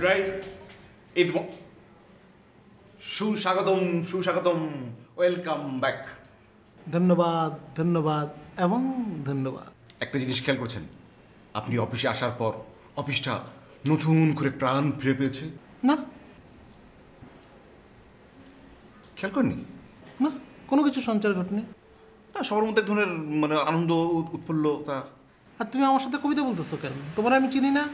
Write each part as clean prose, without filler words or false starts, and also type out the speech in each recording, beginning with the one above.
Right Eid সুস্বাগতম সুস্বাগতম, welcome back. ধন্যবাদ ধন্যবাদ এবং ধন্যবাদ। একটা জিনিস খেয়াল করছেন, আপনি অফিসে আসার পর অফিসটা নতুন করে প্রাণ ফিরে পেয়েছে? না খেয়াল করেননি? না, কোনো কিছু সঞ্চার ঘটেনি। না, সবার মধ্যে এক ধরনের মানে আনন্দ উৎফুল্লতা। আর তুমি আমার সাথে কবিতা বলতেছো কেন? তোমার আমি চিনি না।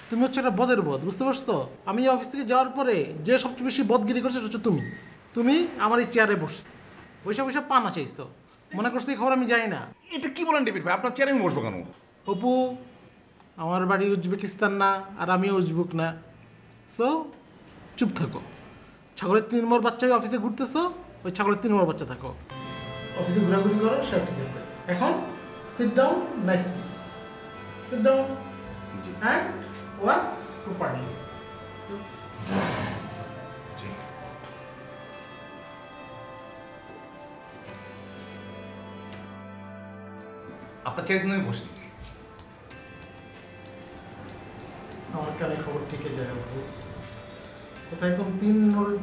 তুমি হচ্ছে একটা বদের বদ, বুঝতে পারছো তো? আমি এই অফিস থেকে যাওয়ার পরে যে সবচেয়ে বেশি বদগিরি করছে সেটা হচ্ছে তুমি। তুমি আমার এই চেয়ারে বসছো, বৈশা বৈশা পানা চাইছো, মনে করছো এই খবর আমি জানি না। এটা কি বলেন ডেভিড ভাই? আপনার চেয়ারে আমি বসবো কেন? অপু, আমার বাড়ি উজবেকিস্তান না, আর আমিও উজবুক না। সো চুপ থাকো। ছাগলের 3 নম্বর বাচ্চা ওই অফিসে ঘুরতেছো, ওই ছাগলের 3 নম্বর বাচ্চা থাকো। অফিসে ঘোরাঘুরি করো, সব ঠিক আছে। এখন sit down nicely, sit down and work properly. আপনার চেয়ারে কিন্তু আমি বসি। আমার কানে খবর টিকে যায় অপু। কোথায় কোন পিন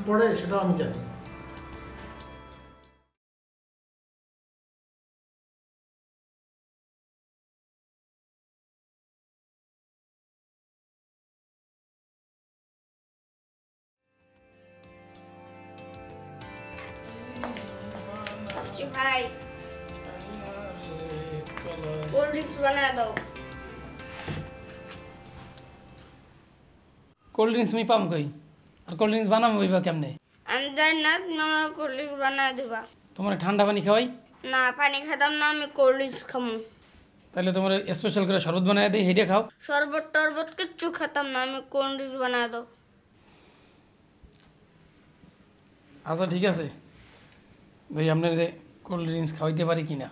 পড়ে সেটাও আমি জানি। जी भाई कोल्ड ड्रिंक्स बना दो। কোল্ড ড্রিঙ্কস আমি পাম কই? আর কোল্ড ড্রিঙ্কস বানাবো হইবা কেমনে? আমি জানি না তুমি আমার কোল্ড ড্রিঙ্কস বানা দিবা। তোমার ঠান্ডা পানি খাওয়াই? না পানি খেতাম না, আমি কোল্ড ড্রিঙ্কস খামু। তাহলে তোমার স্পেশাল করে শরবত বানায় দেই, হেডে খাও। শরবত টরবত কিচ্ছু খেতাম না, আমি কোল্ড ড্রিঙ্কস বানা দাও। আচ্ছা ঠিক আছে, ভাই আপনার কোল্ড ড্রিঙ্কস খাওয়াইতে পারি কিনা।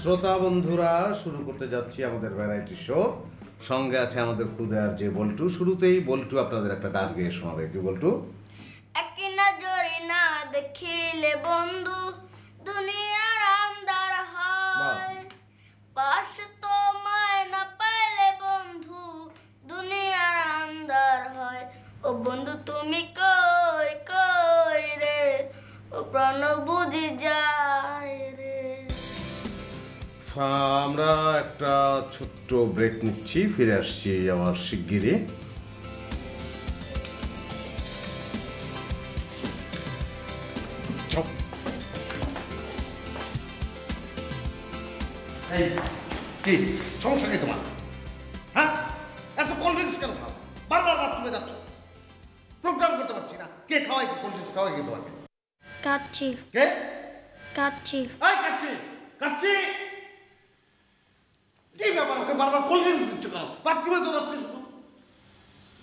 শ্রোতা বন্ধুরা, শুরু করতে যাচ্ছি আমাদের ভ্যারাইটি শো। সঙ্গে আছে আমাদের খুদের যে বল্টু। শুরুতেই বল্টু আপনাদের একটা গান গেয়ে শোনাবে। কি বল্টু? এক নজরে না দেখিলে বন্ধু দুনিয়ার আন্দার হয়, পাশ তোমায় না পাইলে বন্ধু দুনিয়ার আন্দার হয়। ও বন্ধু তুমি কই কই রে, ও প্রাণ বুঝি যায় রে। আমরা একটা ছোট্ট ব্রেক নিচ্ছি, ফিরে আসছি আবার শিগগিরই। এই কি সমস্যা কি তোমার? হ্যাঁ, এত কোল্ড ড্রিঙ্কস কেন খাও? বারবার বাথরুমে যাচ্ছ, প্রোগ্রাম করতে পারছি না। কে খাওয়াই কোল্ড ড্রিঙ্কস খাওয়াই কে তোমাকে? কাচ্চি কে? কাচ্চি এই কাচ্চি কাচ্চি, কি ব্যাপার? ওকে বারবার কোল্ড ড্রিঙ্কস দিচ্ছ কেন? বাথরুমে দৌড়াচ্ছে শুধু।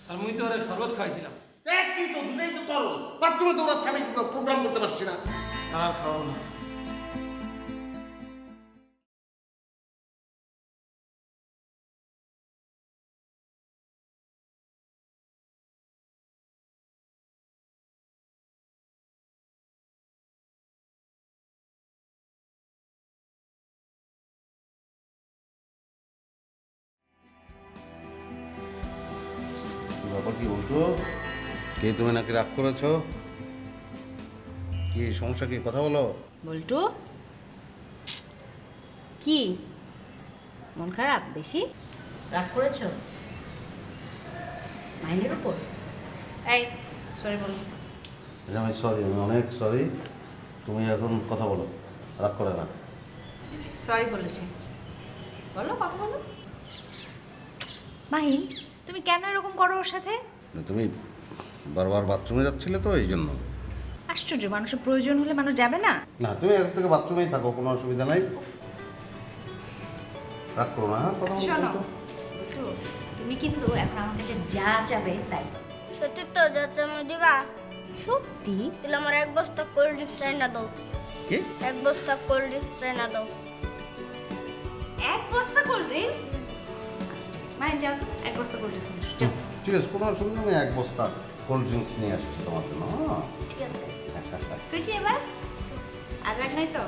স্যার মুই তো ওরা শরবত খাওয়াইছিলাম। একই তো, দুটোই তো তরল। বাথরুমে দৌড়াচ্ছে, আমি প্রোগ্রাম করতে পারছি না। স্যার আর খাওয়াবো না। কি বলতো? কে তুমি নাকি রাগ করেছো? কি সমস্যা, কি কথা বলো? বল্টু কি মন খারাপ বেশি? রাগ করেছো মাইনের উপর? এই সরি বলো। আমি সরি, আমি অনেক সরি। তুমি এখন কথা বলো, রাগ করে না। সরি বলেছি, বলো কথা বলো। মাহিন তুমি কেন এরকম করো ওর সাথে? তুমি বারবার বাথরুমে যাচ্ছিলে তো এই জন্য। আশ্চর্য, মানুষের প্রয়োজন হলে মানুষ যাবে না? না, তুমি এখন থেকে বাথরুমেই থাকো, কোনো অসুবিধা নাই। রাগ করো না, হ্যাঁ? কথা বলো, শোনো বলো। বল্টু, তুমি কিন্তু এখন আমার কাছে যা চাবে তাই। সত্যি তো যাচ্ছে আমি দিবা? সত্যি? তাহলে আমার এক বস্তা কোল্ড ড্রিঙ্কস চাই না দাও। কি? এক বস্তা কোল্ড ড্রিঙ্কস চাই না দাও। এক বস্তা কোল্ড ড্রিঙ্কস? আচ্ছা মাহিন যাও তো, এক বস্তা কোল্ড ড্রিঙ্কস যাও। ঠিক আছে, কোনো অসুবিধা নেই। আমি এক বস্তা কোল্ড ড্রিঙ্কস নিয়ে আসছি তোমার জন্য, হ্যাঁ? ঠিক আছে, খুশি এবার? আর রাগ নাই তো?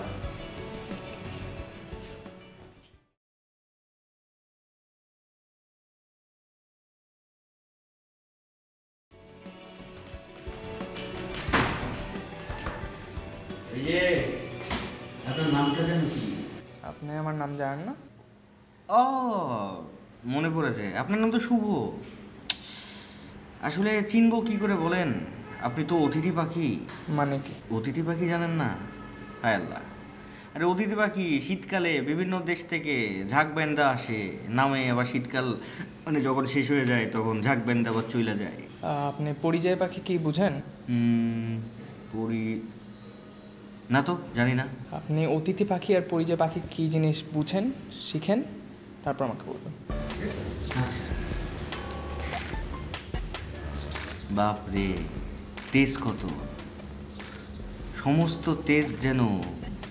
এই যে আপনার নামটা যেন কি? আপনি আমার নাম জানেন না? ও মনে পড়েছে, আপনার নাম তো শুভ। আসলে চিনবো কি করে বলেন? আপনি তো অতিথি পাখি। মানে কি? অতিথি পাখি জানেন না? হায় আল্লাহ! আরে অতিথি পাখি শীতকালে বিভিন্ন দেশ থেকে ঝাঁক ব্যান্ডা আসে, নামে আবার শীতকাল মানে যখন শেষ হয়ে যায় তখন ঝাঁক ব্যান্ডা আবার চলে যায়। আপনি পরিযায়ী পাখি কি বুঝেন? পরি না তো, জানি না। আপনি অতিথি পাখি আর পরিযায়ী পাখি কি জিনিস বুঝেন, শিখেন, তারপর আমাকে বলবেন। বাপরে, তেজ কত! সমস্ত তেজ যেন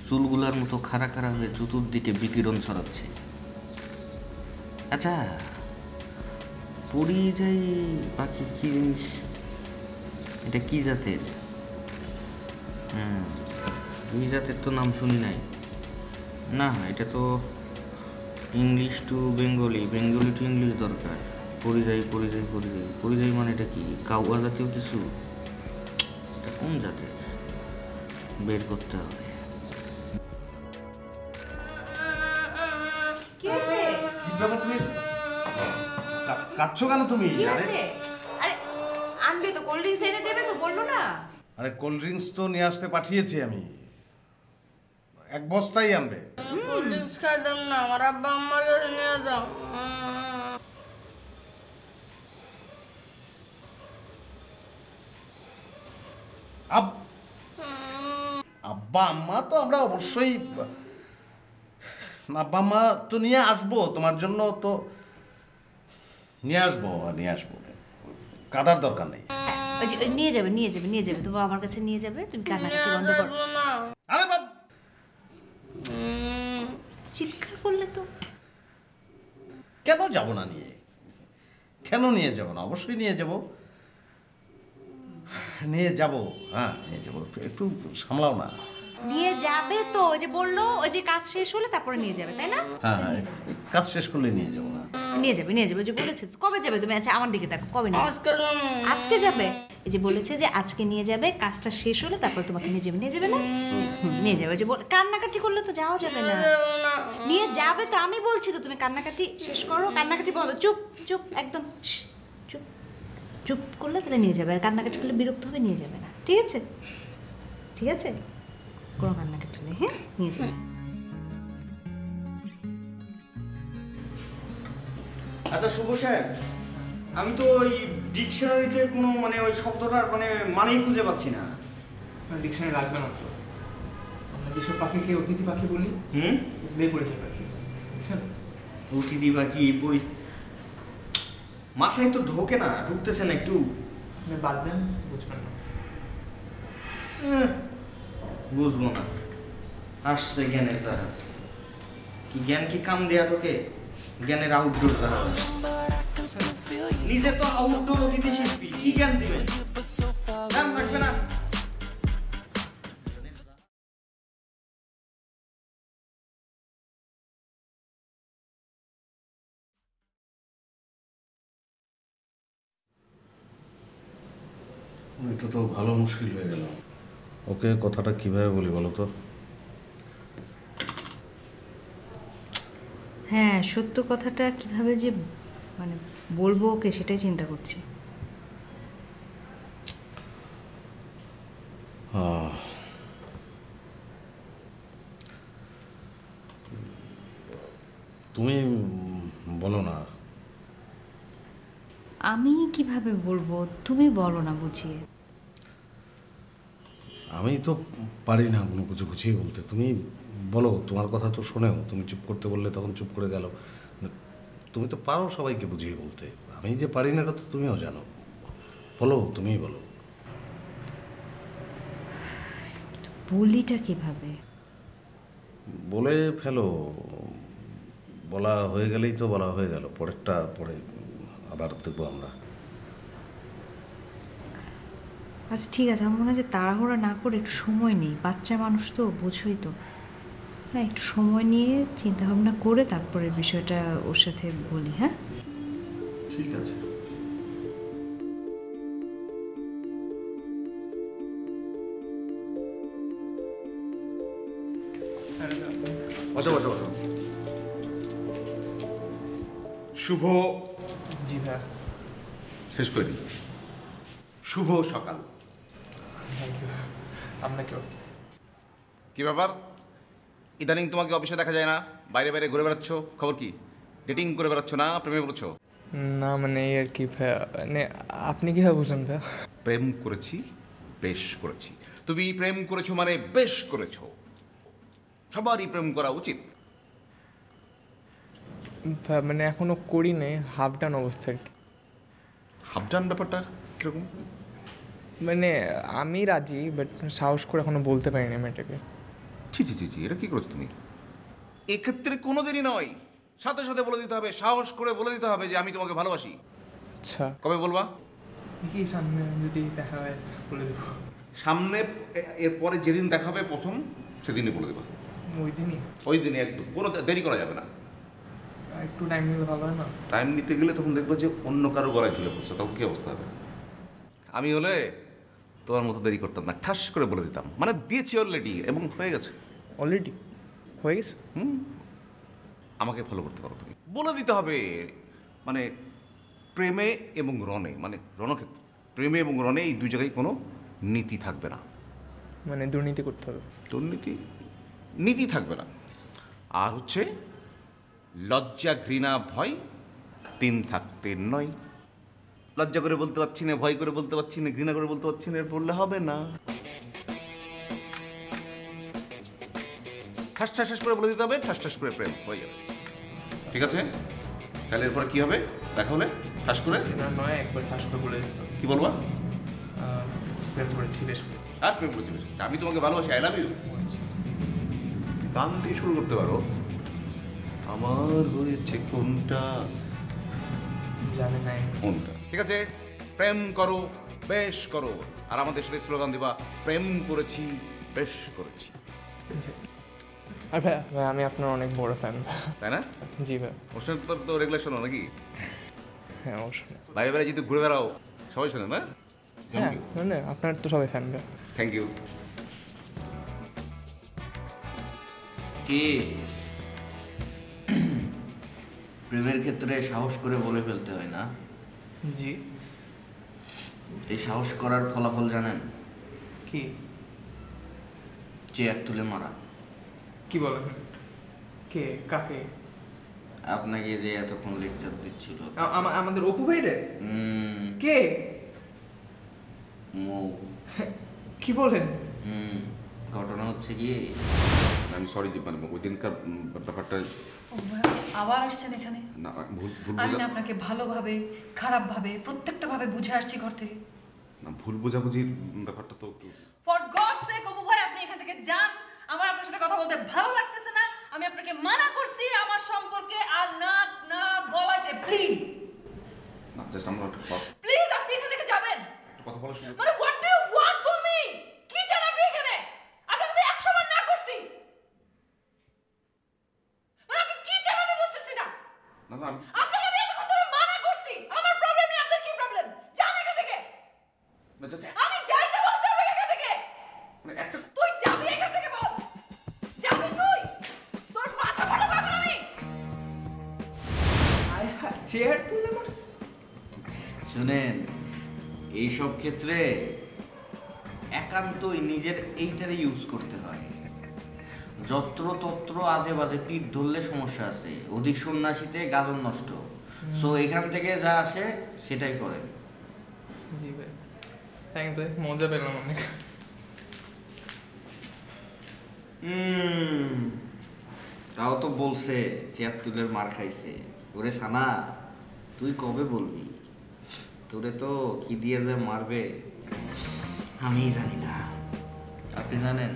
চুলগুলার মতো খাড়া খাড়া হয়ে চতুর্দিকে বিকিরণ ছড়াচ্ছে। আচ্ছা, পরিযায়ী পাখি কি জিনিস? এটা কি জাতের? এই জাতের তো নাম শুনি নাই। না, এটা তো English to Bengali, Bengali to English দরকার। পরিযায়ী পরিযায়ী পরিযায়ী পরিযায়ী মানে এটা কি কাউয়া জাতীয় কিছু? এটা কোন জাতের বের করতে হবে। কি হয়েছে? তুমি কাঁদছো কেন তুমি? কি হয়েছে? আরে আনবে তো, কোল্ড ড্রিঙ্কস এনে দেবে তো, বললো না? আরে কোল্ড ড্রিঙ্কস তো নিয়ে আসতে পাঠিয়েছি আমি, এক বস্তাই আনবে। কোল্ড ড্রিঙ্কস খাইতাম না, আমার আব্বা আম্মার কাছে নিয়ে যাও। আব্বা আম্মা তো আমরা অবশ্যই, আব্বা আম্মা তো নিয়ে আসবো তোমার জন্য, তো নিয়ে আসবো নিয়ে আসবো, কাদার দরকার নেই। ওই যে নিয়ে যাবে নিয়ে যাবে নিয়ে যাবে, তুমি আমার কাছে নিয়ে যাবে, তুমি কান্নাকাটি বন্ধ করো। না আরে বাপ, চিৎকার করলে তো। কেন যাব না নিয়ে? কেন নিয়ে যাব না? অবশ্যই নিয়ে যাব, নিয়ে যাব, হ্যাঁ নিয়ে যাব। একটু সামলাও না। নিয়ে যাবে তো, ওই যে বললো ওই যে কাজ শেষ হলে তারপরে নিয়ে যাবে, তাই না? হ্যাঁ হ্যাঁ, কাজ শেষ করলে নিয়ে যাবো না। নিয়ে যাবে নিয়ে যাবে, ওই যে বলেছে তো। কবে যাবে তুমি? আচ্ছা আমার দিকে দেখো, কবে নিয়ে আজকে যাবো। আজকে যাবে? এই যে বলেছে যে আজকে নিয়ে যাবে, কাজটা শেষ হলে তারপর তোমাকে নিয়ে যাবে, নিয়ে যাবে না? নিয়ে যাবে। ওই যে কান্নাকাটি করলে তো যাওয়া যাবে না। যাবো না। নিয়ে যাবে তো, আমি বলছি তো, তুমি কান্নাকাটি শেষ করো, কান্নাকাটি বন্ধ, চুপ চুপ একদম চুপ। চুপ করলে তাহলে নিয়ে যাবে, আর কান্নাকাটি করলে বিরক্ত হবে, নিয়ে যাবে না, ঠিক আছে? ঠিক আছে, কোনো কান্নাকাটি নেই, হ্যাঁ নিয়ে যাবে। আচ্ছা শুভ সাহেব, আমি তো ওই ডিকশনারিতে কোনো মানে ওই শব্দটার মানেই খুঁজে পাচ্ছি না। ডিকশনারি লাগবে না তো, আমরা যেসব পাখিকে অতিথি পাখি বলি, এগুলোই পরিযায়ী পাখি, বুঝছেন? অতিথি পাখি পরি, মাথায় তো ঢোকে না, ঢুকতেছে না একটু। আপনি বাদ দেন, বুঝবেন না। বুঝবো না, আসছে জ্ঞানের জাহাজ। কি জ্ঞান কি কাম দেয়া ঢোকে? জ্ঞানের আউটডোর জাহাজ। নিজে তো আউটডোর অতিথি শিল্পী, কি জ্ঞান দিবেন? জ্ঞান রাখবে না। এটা তো ভালো মুশকিল হয়ে গেল। ওকে কথাটা কিভাবে বলি বলো তো? হ্যাঁ, সত্য কথাটা কিভাবে যে মানে বলবো ওকে সেটাই চিন্তা করছি। তুমি বলো না। আমি কিভাবে বলবো, তুমি বলো না বুঝিয়ে। আমি তো পারি না কোনো কিছু গুছিয়ে বলতে। তুমি বলো, তোমার কথা তো শোনেও। তুমি চুপ করতে বললে তখন চুপ করে গেল। তুমি তো পারো সবাইকে বুঝিয়ে বলতে, আমি যে পারি না এটা তো তুমিও জানো। বলো, তুমিই বলো। বলিটা কিভাবে? বলে ফেলো। বলা হয়ে গেলেই তো বলা হয়ে গেল, পরেরটা পরে আবার দেখবো আমরা। আচ্ছা ঠিক আছে, আমার মনে হয় যে তাড়াহুড়া না করে একটু সময় নেই। বাচ্চা মানুষ তো, বোঝোই তো। না, একটু সময় নিয়ে চিন্তা ভাবনা করে তারপরে বিষয়টা ওর সাথে বলি। হ্যাঁ ঠিক আছে। বসো বসো বসো। শুভ, জি ভাইয়া। শেষ করি। শুভ সকাল। আপনাকেও। কি ব্যাপার, ইদানিং তোমাকে অফিসে দেখা যায় না, বাইরে বাইরে ঘুরে বেড়াচ্ছ, খবর কি? ডেটিং করে বেড়াচ্ছ না প্রেমে পড়ছ? না মানে এই আর কি ভাইয়া, মানে আপনি কীভাবে বুঝলেন ভাইয়া? প্রেম করেছি, বেশ করেছি। তুমি প্রেম করেছো মানে বেশ করেছো। সবারই প্রেম করা উচিত। ভাইয়া মানে এখনো করি নেই, হাফ ডান অবস্থা আর কি। হাফজান ব্যাপারটা কিরকম? মানে আমি রাজি, বাট সাহস করে এখনো বলতে পারিনি মেয়েটাকে। ছি ছি ছি ছি, এটা কি করেছো তুমি? এক্ষেত্রে কোনো দেরি নয়, সাথে সাথে বলে দিতে হবে, সাহস করে বলে দিতে হবে যে আমি তোমাকে ভালোবাসি। আচ্ছা, কবে বলবা? কি সামনে যদি দেখা হয় বলে দেবো। সামনে এরপরে যেদিন দেখাবে প্রথম, সেদিনই বলে দেবা। ওই দিনই? ওই দিনই, একদম কোনো দেরি করা যাবে না। একটু টাইম নিলে ভালো হয় না? টাইম নিতে গেলে তখন দেখবো যে অন্য কারো গলায় ঝুলে পড়ছে, তখন কি অবস্থা হবে? আমি হলে তোমার মতো দেরি করতাম না, ঠাস করে বলে দিতাম। মানে দিয়েছি অলরেডি এবং হয়ে গেছে। অলরেডি হয়ে গেছে? আমাকে ফলো করতে পারো তুমি, বলে দিতে হবে। মানে প্রেমে এবং রণে, মানে রণক্ষেত্র, প্রেমে এবং রণে এই দুই জায়গায় কোনো নীতি থাকবে না। মানে দুর্নীতি করতে হবে? দুর্নীতি, নীতি থাকবে না। আর হচ্ছে লজ্জা, ঘৃণা, ভয়, তিন থাকতে নয়। লজ্জা করে বলতে পারছি না, ভয় করে বলতে পারছি না, ঘৃণা করে বলতে পারছি না, বললে হবে না। ঠাস ঠাস ঠাস করে বলে দিতে হবে, ঠাস ঠাস করে প্রেম হয়ে যাবে। ঠিক আছে? তাহলে এরপরে কি হবে দেখা হলে? ঠাস করে না নয়, একবার ঠাস করে বলে দিতে হবে। কি বলবা? প্রেম করেছি, বেশ করে। আর প্রেম করছি, আমি তোমাকে ভালোবাসি, আই লাভ ইউ। গান দিয়ে শুরু করতে পারো। আমার হয়েছে কোনটা, জানে নাই কোনটা। ঠিক আছে, প্রেম করো, বেশ করো। আর আমাদের সাথে স্লোগান দিবা, প্রেম করেছি, বেশ করেছি। আর ভাইয়া, ভাই আমি আপনার অনেক বড় ফ্যান। তাই না? জি ভাই। ওর সঙ্গে তো রেগুলার শোনো নাকি? হ্যাঁ অবশ্যই। বাইরে বাইরে যদি ঘুরে বেড়াও সবাই শোনে না? হ্যাঁ মানে আপনার তো সবাই ফ্যান ভাই। Thank you. কি প্রেমের ক্ষেত্রে সাহস করে বলে ফেলতে হয় না? জি। এই সাহস করার ফলাফল জানেন? কি? চেয়ার তুলে মারা। কি বলেন? কে? কাকে? আপনাকে যে এতক্ষণ লেকচার দিচ্ছিল। আমাদের অপু ভাই রে? হুম। কে? মৌ। কি বলেন? ঘটনা হচ্ছে কি, আমি সরি যে মানে ওই দিনকার ব্যাপারটা। আবার আসছেন এখানে? না, ভুল আমি না আপনাকে ভালোভাবে খারাপভাবে প্রত্যেকটা ভাবে বুঝে আসছি ঘর থেকে। না, ভুল বোঝাবুঝির ব্যাপারটা তো ফর গড সেক অপু ভাই, আপনি এখান থেকে যান। আমার আপনার সাথে কথা বলতে ভালো লাগতেছে না। আমি আপনাকে মানা করছি আমার সম্পর্কে আর নাক না গলাইতে, প্লিজ। না, জাস্ট আমরা প্লিজ আপনি এখান থেকে যাবেন। কথা বলার সুযোগ। মানে what do you want from me? কি চান আপনি এখানে? আপনাকে তো 100 বার না করছি। মানে আপনি কি চান আমি বুঝতেছি না। না না, আপনাকে আমি এতক্ষণ ধরে মানা করছি। আমার প্রবলেম নেই, আপনার কি প্রবলেম? যান এখান থেকে। না জাস্ট আমি শুনেন, এইসব ক্ষেত্রে একান্তই নিজের এইটারে ইউজ করতে হয়। যত্র তত্র আজে বাজে পিঠ ধরলে সমস্যা আছে, অধিক সন্ন্যাসীতে গাজন নষ্ট। সো এখান থেকে যা আসে সেটাই করেন। জি ভাই, থ্যাংক ভাই, মজা পেলাম অনেক। তাও তো বলছে ৭৬ মার খাইছে। ওরে সানা, তুই কবে বলবি? তোরে তো কি দিয়ে যে মারবে আমি জানি না। আপনি জানেন?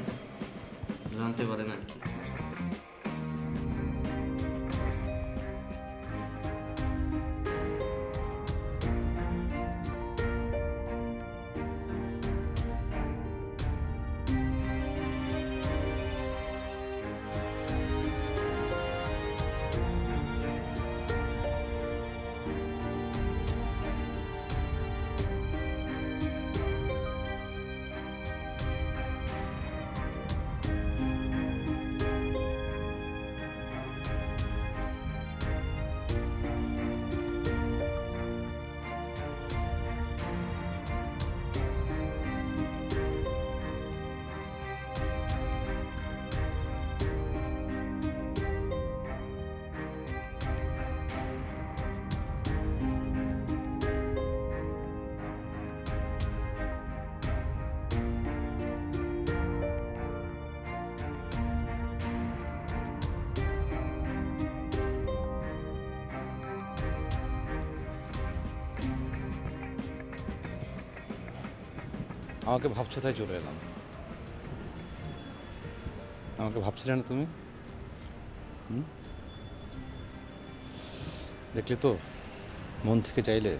জানতে পারেন আর কি। আমাকে ভাবছো তাই চলে এলাম। আমাকে ভাবছিলে না তুমি? দেখলে তো, মন থেকে চাইলে,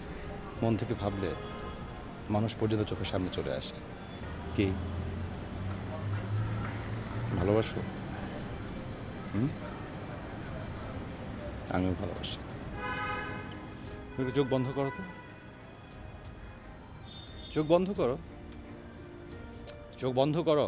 মন থেকে ভাবলে মানুষ পর্যন্ত চোখের সামনে চলে আসে। কি ভালোবাসো? আমিও ভালোবাসি। তুমি চোখ বন্ধ করো তো, চোখ বন্ধ করো, চোখ বন্ধ করো।